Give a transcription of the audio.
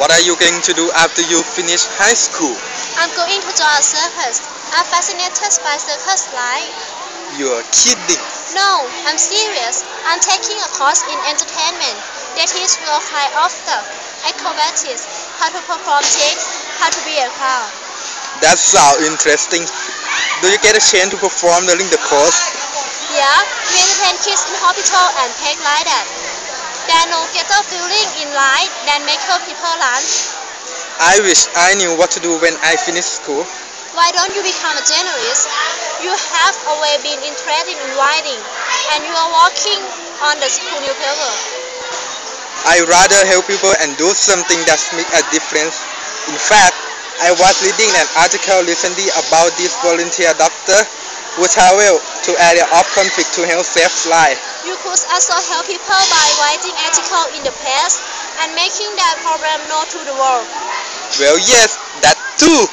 What are you going to do after you finish high school? I'm going to join a circus. I'm fascinated by circus life. You're kidding. No, I'm serious. I'm taking a course in entertainment. They teach me all kinds of stuff. Acrobatics, how to perform tricks, how to be a clown. That sounds interesting. Do you get a chance to perform during the course? Yeah, we entertain kids in hospital and take like that. There's no better feeling in life than making people laugh. I wish I knew what to do when I finish school. Why don't you become a journalist? You have always been interested in writing, and you are working on the school newspaper. I'd rather help people and do something that makes a difference. In fact, I was reading an article recently about this volunteer doctor who traveled to area of conflict to help save lives. You could also help people by writing articles in the press and making that problem known to the world. Well, yes, that too.